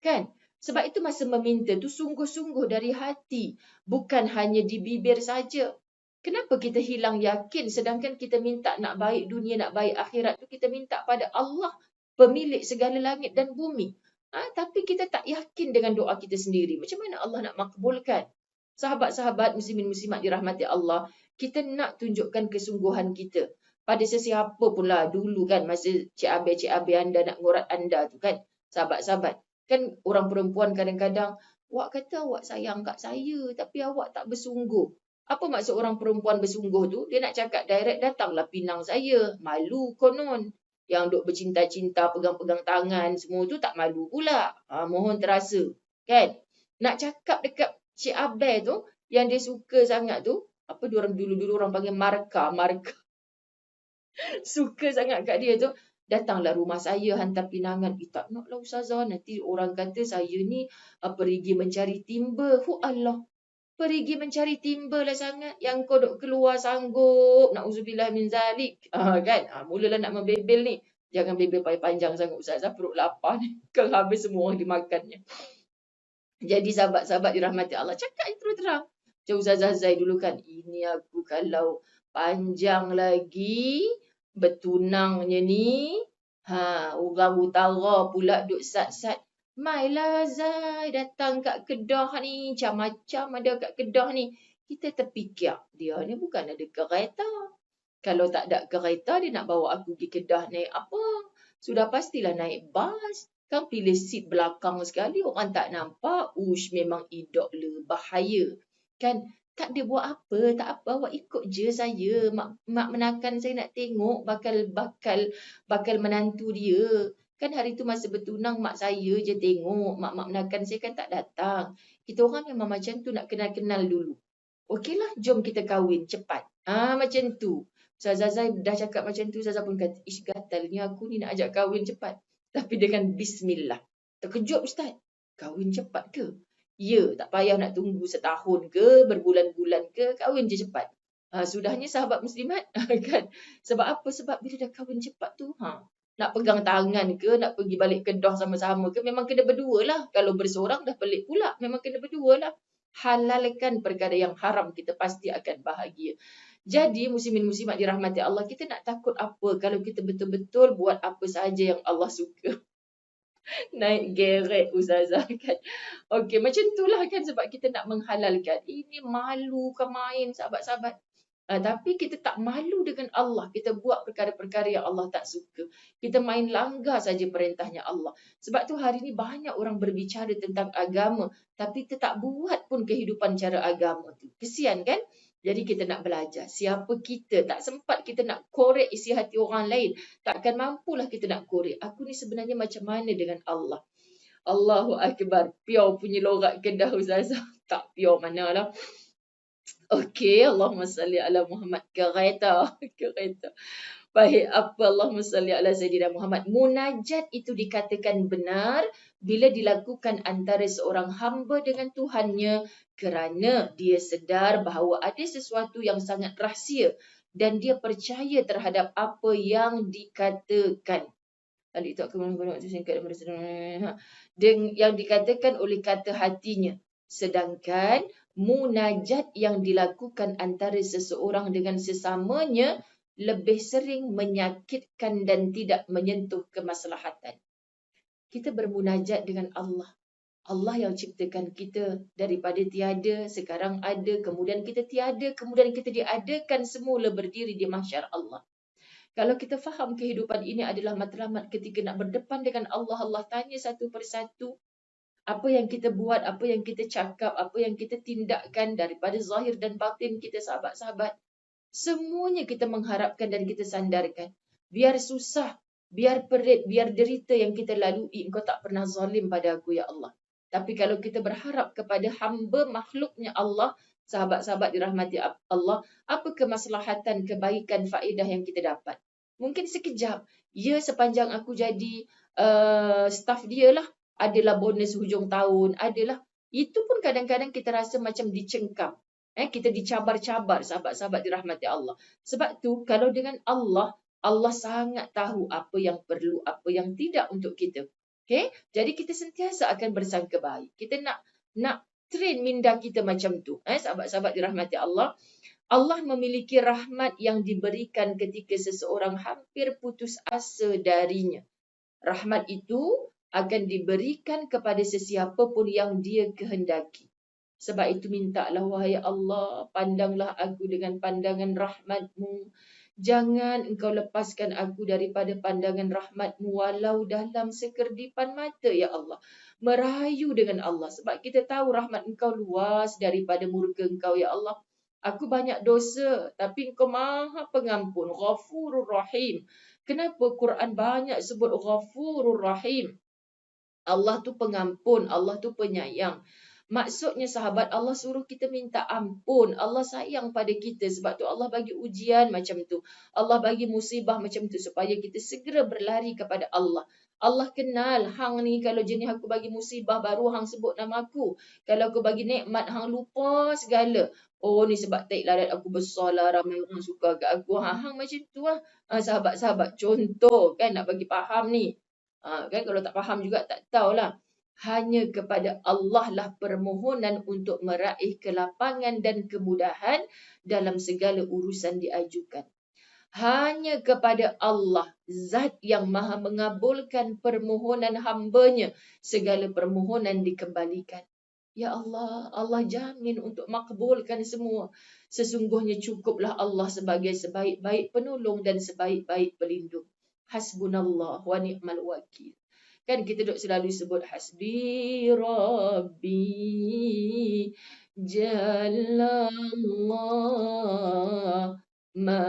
Kan? Sebab itu masa meminta tu sungguh-sungguh dari hati. Bukan hanya di bibir saja. Kenapa kita hilang yakin sedangkan kita minta nak baik dunia, nak baik akhirat tu kita minta pada Allah, pemilik segala langit dan bumi. Tapi kita tak yakin dengan doa kita sendiri. Macam mana Allah nak makbulkan? Sahabat-sahabat muslimin muslimat dirahmati Allah, kita nak tunjukkan kesungguhan kita pada sesiapa pun lah dulu kan, masa Cik Abi anda nak ngorat anda tu kan, sahabat-sahabat. Kan orang perempuan kadang-kadang, awak kata awak sayang kat saya tapi awak tak bersungguh. Apa maksud orang perempuan bersungguh tu? Dia nak cakap direct, datanglah pinang saya. Malu konon. Yang duk bercinta-cinta, pegang-pegang tangan, semua tu tak malu pula. Mohon terasa. Kan? Nak cakap dekat Cik Abel tu, yang dia suka sangat tu, apa diorang dulu-dulu orang panggil marka. Suka sangat kat dia tu, datanglah rumah saya hantar pinangan. Tak naklah Ustazah, nanti orang kata saya ni pergi mencari timba. Allah. Pergi mencari timba lah sangat. Yang kau duk keluar sanggup. Na'udzubillah min zalik. Kan? Mulalah nak membebel ni. Jangan bebel panjang sangat Ustazah. Perut lapar ni. Kan habis semua orang dimakannya. Jadi sahabat-sahabat dirahmati Allah. Cakap terus terang. Macam Ustazah Zai dulu kan. Ini aku kalau panjang lagi. Bertunangnya ni. Orang utara pula duk sat-sat. Mailah Zai datang kat Kedah ni. Macam-macam ada kat Kedah ni. Kita terfikir. Dia ni bukan ada kereta. Kalau tak ada kereta, dia nak bawa aku pergi Kedah naik apa? Sudah pastilah naik bas. Kan pilih seat belakang sekali. Orang tak nampak. Memang idok le. Bahaya. Kan? Tak dia buat apa. Tak apa. Awak ikut je saya. Mak menakan saya nak tengok. Bakal menantu dia. Kan hari tu masa bertunang mak saya je tengok. Mak menakan saya kan tak datang. Kita orang memang macam tu nak kenal-kenal dulu. Okeylah, jom kita kahwin cepat. Macam tu. Ustazah Zai dah cakap macam tu. Ustazah pun kata, gatalnya aku ni nak ajak kahwin cepat. Tapi dengan bismillah. Terkejut Ustaz. Kahwin cepat ke? Ya, tak payah nak tunggu setahun ke, berbulan-bulan ke, kahwin je cepat. Sudahnya sahabat muslimat. Kan? Sebab apa? Sebab bila dah kahwin cepat tu, nak pegang tangan ke, nak pergi balik Kedah sama-sama ke, memang kena berdua lah. Kalau berseorang dah pelik pula, memang kena berdua lah. Halalkan perkara yang haram, kita pasti akan bahagia. Jadi muslimin muslimat dirahmati Allah, kita nak takut apa kalau kita betul-betul buat apa sahaja yang Allah suka. Naik geret Ustazah kan. Okey, macam itulah kan, sebab kita nak menghalalkan. Ini malu ke main sahabat-sahabat. Tapi kita tak malu dengan Allah. Kita buat perkara-perkara yang Allah tak suka. Kita main langgar saja perintahnya Allah. Sebab tu hari ni banyak orang berbicara tentang agama, tapi kita tak buat pun kehidupan cara agama tu. Kesian kan? Jadi kita nak belajar. Siapa kita? Tak sempat kita nak korek isi hati orang lain. Takkan mampulah kita nak korek. Aku ni sebenarnya macam mana dengan Allah? Allahu Akbar. Pure punya lorat Kedah Ustazah. Tak pure manalah. Okey, Allahumma salli ala Muhammad. Kereta. Baik, apa Allahumma salli ala Sayyidina Muhammad. Munajat itu dikatakan benar bila dilakukan antara seorang hamba dengan Tuhannya kerana dia sedar bahawa ada sesuatu yang sangat rahsia dan dia percaya terhadap apa yang dikatakan. Adik tak kemana-mana waktu singkat yang dikatakan oleh kata hatinya. Sedangkan munajat yang dilakukan antara seseorang dengan sesamanya lebih sering menyakitkan dan tidak menyentuh kemaslahatan. Kita bermunajat dengan Allah. Allah yang ciptakan kita daripada tiada, sekarang ada, kemudian kita tiada, kemudian kita diadakan semula berdiri di mahsyar Allah. Kalau kita faham kehidupan ini adalah matlamat ketika nak berdepan dengan Allah, Allah tanya satu persatu apa yang kita buat, apa yang kita cakap, apa yang kita tindakkan daripada zahir dan batin kita sahabat-sahabat. Semuanya kita mengharapkan dan kita sandarkan. Biar susah, biar perit, biar derita yang kita lalui, engkau tak pernah zalim pada aku ya Allah. Tapi kalau kita berharap kepada hamba makhluknya Allah, sahabat-sahabat dirahmati Allah, apa kemaslahatan, kebaikan, faedah yang kita dapat? Mungkin sekejap. Ya, sepanjang aku jadi staff dia lah, adalah bonus hujung tahun, adalah. Itu pun kadang-kadang kita rasa macam dicengkam. Kita dicabar-cabar, sahabat-sahabat dirahmati Allah. Sebab tu, kalau dengan Allah, Allah sangat tahu apa yang perlu, apa yang tidak untuk kita. Okay? Jadi kita sentiasa akan bersangka baik. Kita nak train minda kita macam tu. Sahabat-sahabat dirahmati Allah. Allah memiliki rahmat yang diberikan ketika seseorang hampir putus asa darinya. Rahmat itu akan diberikan kepada sesiapa pun yang dia kehendaki. Sebab itu mintalah, wahai Allah, pandanglah aku dengan pandangan rahmat-Mu. Jangan Engkau lepaskan aku daripada pandangan rahmat-Mu walau dalam sekerdipan mata, ya Allah. Merayu dengan Allah. Sebab kita tahu rahmat Engkau luas daripada murka Engkau, ya Allah. Aku banyak dosa, tapi Engkau maha pengampun. Ghafurur Rahim. Kenapa Quran banyak sebut Ghafurur Rahim? Allah tu pengampun, Allah tu penyayang. Maksudnya sahabat, Allah suruh kita minta ampun. Allah sayang pada kita, sebab tu Allah bagi ujian macam tu. Allah bagi musibah macam tu supaya kita segera berlari kepada Allah. Allah kenal, hang ni kalau jenis aku bagi musibah baru hang sebut nama aku. Kalau aku bagi nikmat, hang lupa segala. Oh ni sebab taik ladat aku besar lah, ramai orang suka kat aku. Hang macam tu lah. Sahabat-sahabat, contoh kan nak bagi faham ni. Kan kalau tak faham juga tak tahulah. Hanya kepada Allah lah permohonan untuk meraih kelapangan dan kemudahan dalam segala urusan diajukan. Hanya kepada Allah, Zat yang maha mengabulkan permohonan hambanya, segala permohonan dikembalikan. Ya Allah, Allah jamin untuk makbulkan semua. Sesungguhnya cukuplah Allah sebagai sebaik-baik penolong dan sebaik-baik pelindung. Hasbunallah wa ni'mal wakil. Kan kita duk selalu sebut hasbi rabbi jallallah ma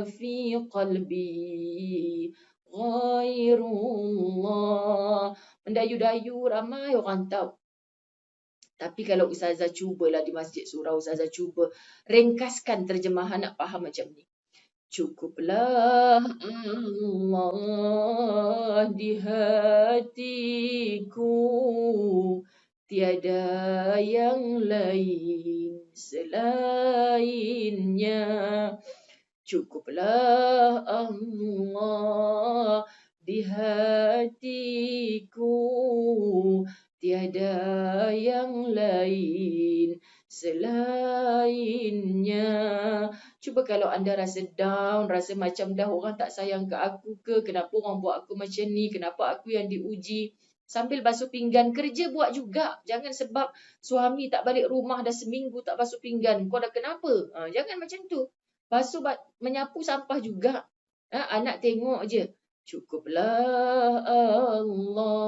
fi qalbi ghairullah. Mendayu-dayu ramai orang tahu. Tapi kalau Ustazah cubalah di Masjid Surau, Ustazah cuba ringkaskan terjemahan nak faham macam ni. Cukuplah Allah di hatiku, tiada yang lain selainnya. Cukuplah Allah di hatiku, tiada yang lain selainnya. Cuba kalau anda rasa down, rasa macam dah orang tak sayang ke aku ke, kenapa orang buat aku macam ni, kenapa aku yang diuji, sambil basuh pinggan, kerja buat juga. Jangan sebab suami tak balik rumah dah seminggu tak basuh pinggan, kau dah kenapa? Jangan macam tu. Menyapu sampah juga. Anak tengok je. Cukuplah Allah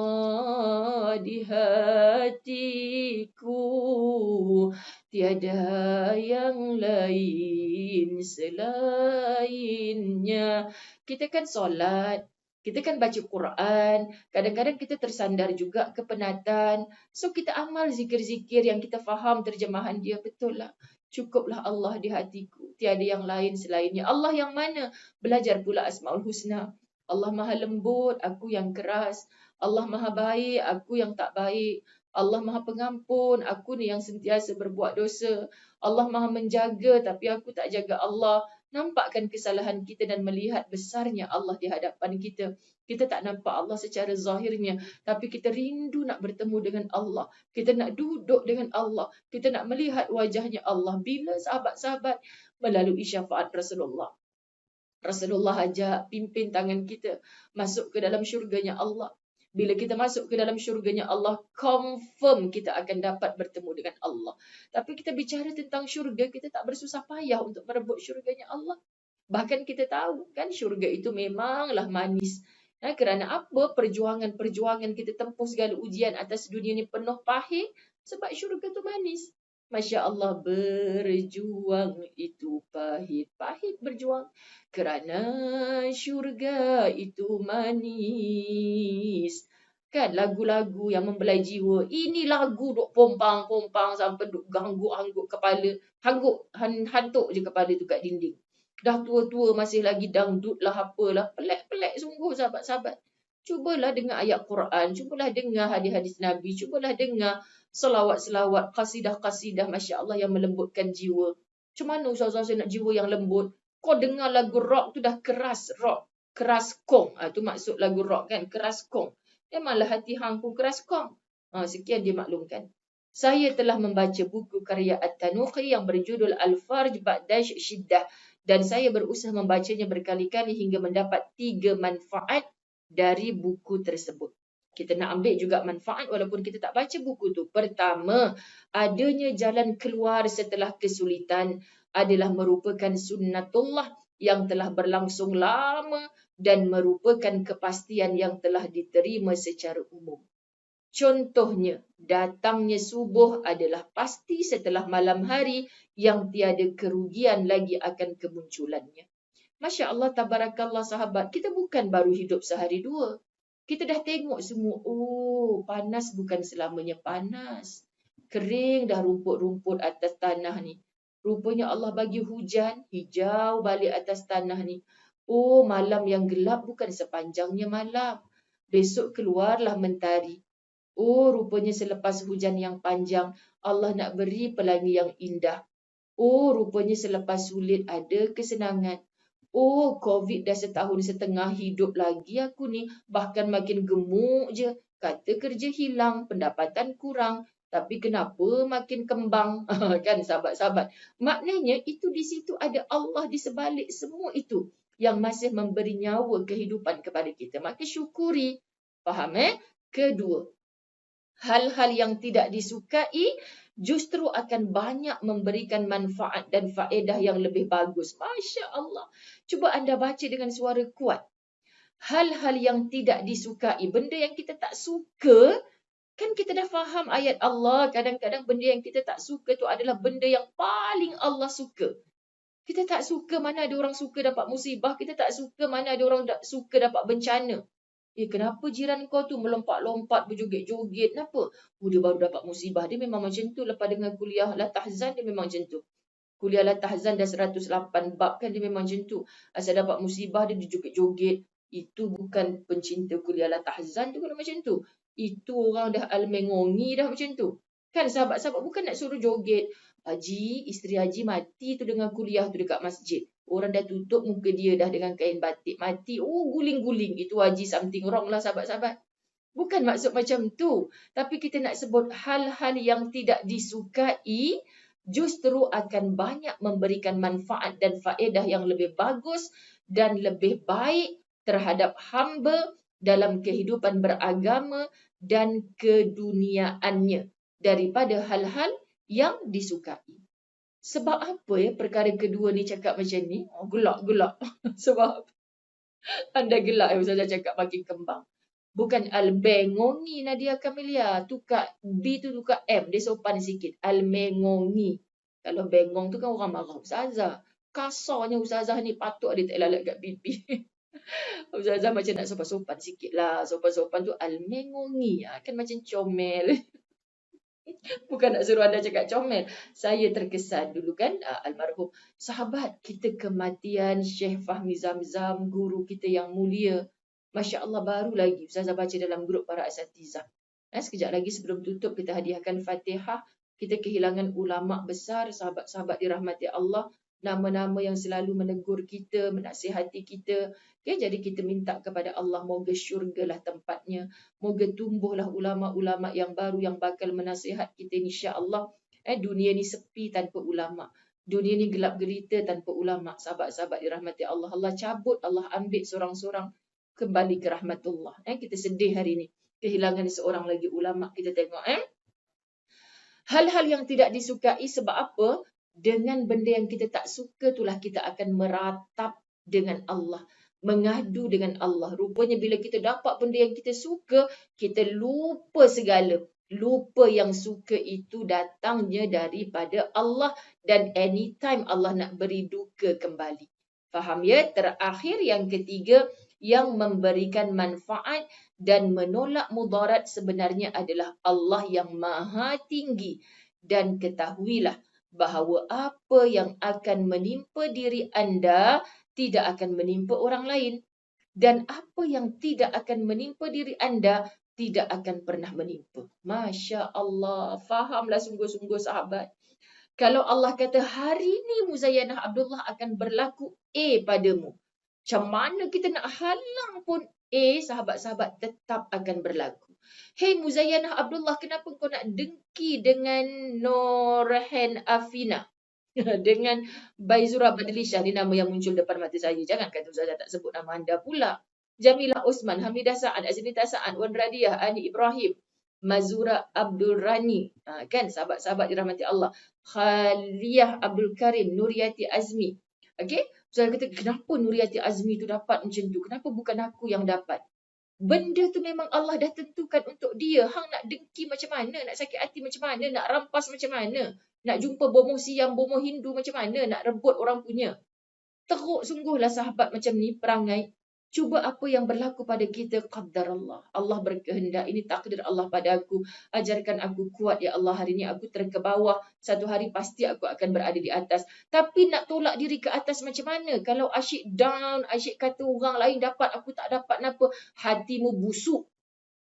di hatiku, tiada yang lain selainnya. Kita kan solat, kita kan baca Quran, kadang-kadang kita tersandar juga kepenatan. So kita amal zikir-zikir yang kita faham terjemahan dia, betul lah. Cukuplah Allah di hatiku, tiada yang lain selainnya. Allah yang mana? Belajar pula Asmaul Husna. Allah Maha Lembut, aku yang keras. Allah Maha Baik, aku yang tak baik. Allah Maha Pengampun, aku ni yang sentiasa berbuat dosa. Allah Maha Menjaga, tapi aku tak jaga Allah. Nampakkan kesalahan kita dan melihat besarnya Allah di hadapan kita. Kita tak nampak Allah secara zahirnya, tapi kita rindu nak bertemu dengan Allah. Kita nak duduk dengan Allah. Kita nak melihat wajahnya Allah. Bila sahabat-sahabat melalui syafaat Rasulullah. Rasulullah ajak pimpin tangan kita masuk ke dalam syurganya Allah. Bila kita masuk ke dalam syurganya Allah, confirm kita akan dapat bertemu dengan Allah. Tapi kita bicara tentang syurga, kita tak bersusah payah untuk merebut syurganya Allah. Bahkan kita tahu kan syurga itu memanglah manis. Kerana apa? Perjuangan-perjuangan kita tempuh segala ujian atas dunia ini penuh pahit. Sebab syurga itu manis. Masya Allah, berjuang itu pahit. Pahit berjuang. Kerana syurga itu manis. Kan lagu-lagu yang membelai jiwa. Ini lagu duk pompang-pompang sampai duk gangguk-hangguk kepala. Hantuk je kepala tu kat dinding. Dah tua-tua masih lagi dangdut lah apalah. Pelik-pelik sungguh sahabat-sahabat. Cubalah dengar ayat Quran. Cubalah dengar hadis-hadis Nabi. Cubalah dengar selawat-selawat, qasidah-qasidah, Masya Allah yang melembutkan jiwa. Macam mana ustaz-ustaz nak jiwa yang lembut? Kau dengar lagu rock tu dah keras rock. Keras kong. Tu maksud lagu rock kan. Keras kong. Memanglah hati hang pun keras kong. Sekian dia maklumkan. Saya telah membaca buku karya At-Tanuqi yang berjudul Al-Farj Ba'dash Shiddah. Dan saya berusaha membacanya berkali-kali hingga mendapat 3 manfaat dari buku tersebut. Kita nak ambil juga manfaat walaupun kita tak baca buku tu. Pertama, adanya jalan keluar setelah kesulitan adalah merupakan sunnatullah yang telah berlangsung lama dan merupakan kepastian yang telah diterima secara umum. Contohnya, datangnya subuh adalah pasti setelah malam hari yang tiada kerugian lagi akan kemunculannya. Masya Allah, tabarakallah sahabat, kita bukan baru hidup sehari dua. Kita dah tengok semua, panas bukan selamanya panas. Kering dah rumput-rumput atas tanah ni. Rupanya Allah bagi hujan, hijau balik atas tanah ni. Malam yang gelap bukan sepanjangnya malam. Besok keluarlah mentari. Rupanya selepas hujan yang panjang, Allah nak beri pelangi yang indah. Rupanya selepas sulit ada kesenangan. COVID dah 1.5 tahun hidup lagi aku ni. Bahkan makin gemuk je. Kata kerja hilang, pendapatan kurang. Tapi kenapa makin kembang? Kan sahabat-sahabat. Maknanya itu di situ ada Allah di sebalik semua itu. Yang masih memberi nyawa kehidupan kepada kita. Maka syukuri. Faham Kedua, hal-hal yang tidak disukai justru akan banyak memberikan manfaat dan faedah yang lebih bagus. Masya Allah. Cuba anda baca dengan suara kuat. Hal-hal yang tidak disukai, benda yang kita tak suka, kan kita dah faham ayat Allah. Kadang-kadang benda yang kita tak suka itu adalah benda yang paling Allah suka. Kita tak suka mana ada orang suka dapat musibah. Kita tak suka mana ada orang suka dapat bencana. Kenapa jiran kau tu melompat-lompat, berjoget-joget? Kenapa? Dia baru dapat musibah. Dia memang macam tu. Lepas dengan kuliah La Tahzan, dia memang macam tu. Kuliah La Tahzan dah 108 bab kan, dia memang macam tu. Asal dapat musibah, dia joget-joget. Itu bukan pencinta kuliah La Tahzan tu kalau macam tu. Itu orang dah al-mengongi dah macam tu. Kan sahabat-sahabat bukan nak suruh joget. Haji, isteri Haji mati tu dengan kuliah tu dekat masjid. Orang dah tutup muka dia dah dengan kain batik mati. Oh, guling-guling. Itu Haji something wrong lah sahabat-sahabat. Bukan maksud macam tu. Tapi kita nak sebut hal-hal yang tidak disukai justru akan banyak memberikan manfaat dan faedah yang lebih bagus dan lebih baik terhadap hamba dalam kehidupan beragama dan keduniaannya daripada hal-hal yang disukai. Sebab apa ya perkara kedua ni cakap macam ni? Oh, gelak-gelak. Sebab anda gelak ya Ustazah cakap makin kembang. Bukan al-bengongi Nadia Camelia. Tukar B tu tukar M. Dia sopan sikit. Al-mengongi. Kalau bengong tu kan orang marah Ustazah. Kasarnya Ustazah ni patut dia tak lalat kat pipi. Ustazah macam nak sopan-sopan sikit lah. Sopan-sopan tu al-mengongi. Kan macam comel. Bukan nak suruh anda cakap comel. Saya terkesan dulu kan almarhum sahabat kita kematian Syekh Fahmi Zamzam, guru kita yang mulia. Masya Allah baru lagi Ustazah baca dalam grup para asatizah. Sekejap lagi sebelum tutup kita hadiahkan Fatihah. Kita kehilangan ulama besar, sahabat-sahabat dirahmati Allah. Nama-nama yang selalu menegur kita, menasihati kita. Okay, jadi kita minta kepada Allah, moga syurgalah tempatnya. Moga tumbuhlah ulama-ulama yang baru yang bakal menasihat kita insya-Allah. Dunia ni sepi tanpa ulama. Dunia ni gelap gelita tanpa ulama. Sahabat-sahabat dirahmati Allah. Allah cabut, Allah ambil seorang-seorang kembali ke rahmatullah. Kita sedih hari ni. Kehilangan seorang lagi ulama. Kita tengok. Hal-hal yang tidak disukai sebab apa? Dengan benda yang kita tak suka itulah kita akan meratap dengan Allah. Mengadu dengan Allah. Rupanya bila kita dapat benda yang kita suka, kita lupa segala. Lupa yang suka itu datangnya daripada Allah. Dan anytime Allah nak beri duka kembali. Faham ya? Terakhir yang ketiga, yang memberikan manfaat dan menolak mudarat sebenarnya adalah Allah yang maha tinggi. Dan ketahuilah bahawa apa yang akan menimpa diri anda tidak akan menimpa orang lain. Dan apa yang tidak akan menimpa diri anda tidak akan pernah menimpa. Masya Allah. Fahamlah sungguh-sungguh sahabat. Kalau Allah kata hari ni Muzayyanah Abdullah akan berlaku A padamu. Macam mana kita nak halang pun A, sahabat-sahabat, tetap akan berlaku. Hei Muzayyanah Abdullah, kenapa kau nak dengki dengan Nurhan Afina? Dengan Baizura Badilishah, ni nama yang muncul depan mata saya. Jangan kata Ustazah tak sebut nama anda pula. Jamilah Osman, Hamidah Sa'ad, Azinita Sa'ad, Wan Radiah, Ani Ibrahim, Mazura Abdul Rani. Kan sahabat-sahabat dirahmati Allah. Khaliyah Abdul Karim, Nuriyati Azmi. Okey? Saya kata, kenapa Nuriyati Azmi tu dapat macam tu? Kenapa bukan aku yang dapat? Benda tu memang Allah dah tentukan untuk dia. Hang nak dengki macam mana? Nak sakit hati macam mana? Nak rampas macam mana? Nak jumpa bomoh Siam, bomoh Hindu macam mana? Nak rebut orang punya? Teruk sungguhlah sahabat macam ni perangai. Cuba apa yang berlaku pada kita, qadar Allah. Allah berkehendak, ini takdir Allah pada aku. Ajarkan aku kuat, ya Allah. Hari ini aku ke bawah. Satu hari pasti aku akan berada di atas. Tapi nak tolak diri ke atas macam mana? Kalau asyik down, asyik kata orang lain dapat, aku tak dapat apa. Hatimu busuk.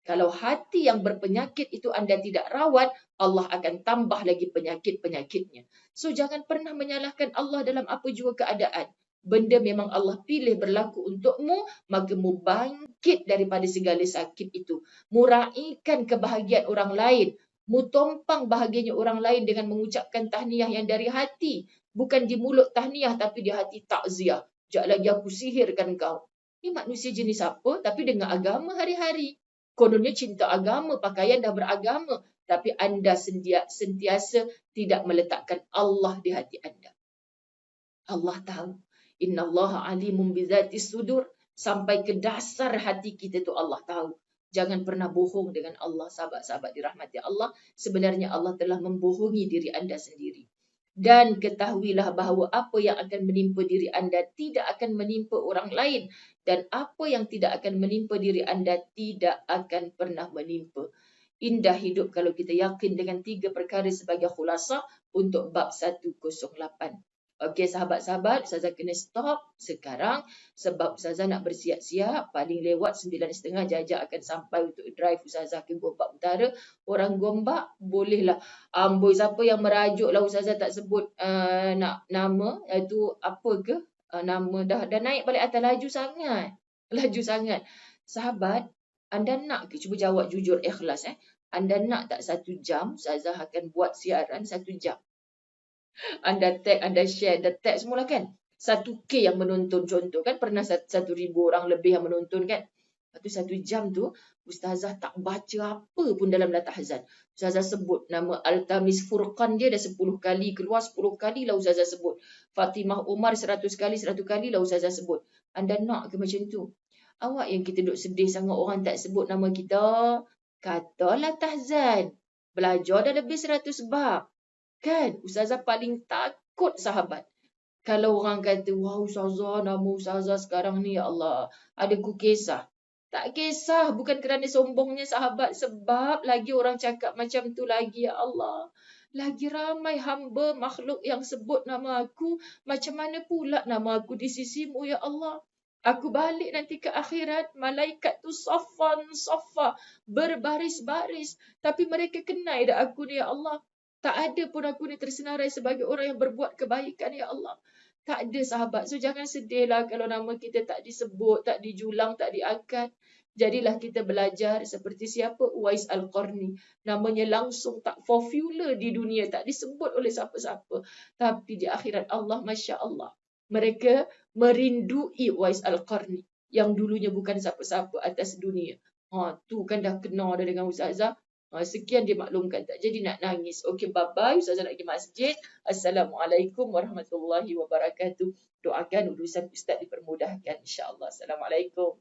Kalau hati yang berpenyakit itu anda tidak rawat, Allah akan tambah lagi penyakit-penyakitnya. So jangan pernah menyalahkan Allah dalam apa jua keadaan. Benda memang Allah pilih berlaku untukmu, maka mu bangkit daripada segala sakit itu. Mu raikan kebahagiaan orang lain. Mu tompang bahagianya orang lain dengan mengucapkan tahniah yang dari hati. Bukan di mulut tahniah tapi di hati takziah. Sekejap lagi aku sihirkan kau. Ini manusia jenis apa? Tapi dengan agama hari-hari. Kononnya cinta agama, pakaian dah beragama. Tapi anda sentiasa tidak meletakkan Allah di hati anda. Allah tahu. Inna Allah alimun bizatis sudur. Sampai ke dasar hati kita tu Allah tahu. Jangan pernah bohong dengan Allah, sahabat-sahabat dirahmati Allah. Sebenarnya Allah telah membohongi diri anda sendiri. Dan ketahuilah bahawa apa yang akan menimpa diri anda tidak akan menimpa orang lain. Dan apa yang tidak akan menimpa diri anda tidak akan pernah menimpa. Indah hidup kalau kita yakin dengan 3 perkara sebagai khulasah untuk bab 108. Okey sahabat-sahabat, Ustazah kena stop sekarang sebab Ustazah nak bersiap-siap. Paling lewat 9.30 Jajak akan sampai untuk drive Ustazah ke Gombak Utara. Orang Gombak bolehlah. Amboi siapa yang merajuk lah Ustazah tak sebut nak nama. Itu apa ke? Nama dah naik balik atas, laju sangat. Laju sangat. Sahabat, anda nak ke? Cuba jawab jujur ikhlas. Anda nak tak 1 jam Ustazah akan buat siaran 1 jam? Anda tag, anda share, anda tag semula kan? 1K yang menonton contoh kan, pernah 1,000 orang lebih yang menonton kan? Lepas tu 1 jam tu, Ustazah tak baca apa pun dalam Latahzan. Ustazah sebut nama Altamis Furqan, dia dah 10 kali keluar, 10 kali lah Ustazah sebut. Fatimah Umar 100 kali, 100 kali lah Ustazah sebut. Anda nak ke macam tu? Awak yang kita duduk sedih sangat orang tak sebut nama kita. Katalah Tahzan. Belajar dah lebih 100 bab. Kan? Ustazah paling takut sahabat. Kalau orang kata, wah Ustazah, nama Ustazah sekarang ni, ya Allah, ada ku kisah. Tak kisah, bukan kerana sombongnya sahabat. Sebab lagi orang cakap macam tu lagi, ya Allah. Lagi ramai hamba makhluk yang sebut nama aku. Macam mana pula nama aku di sisimu, ya Allah. Aku balik nanti ke akhirat, malaikat tu saffan, berbaris-baris. Tapi mereka kenal dah aku ni, ya Allah. Tak ada pun aku ni tersenarai sebagai orang yang berbuat kebaikan, ya Allah. Tak ada sahabat. So jangan sedihlah kalau nama kita tak disebut, tak dijulang, tak diangkat. Jadilah kita belajar seperti siapa? Uwais Al-Qarni. Namanya langsung tak popular di dunia, tak disebut oleh siapa-siapa. Tapi di akhirat Allah, Masya Allah. Mereka merindui Uwais Al-Qarni yang dulunya bukan siapa-siapa atas dunia. Tu kan dah kena dah dengan Ustazah. Sekian dia maklumkan, tak jadi nak nangis. Okey, bye-bye. Ustazah nak pergi masjid. Assalamualaikum warahmatullahi wabarakatuh. Doakan urusan Ustaz dipermudahkan, insya-Allah. Assalamualaikum.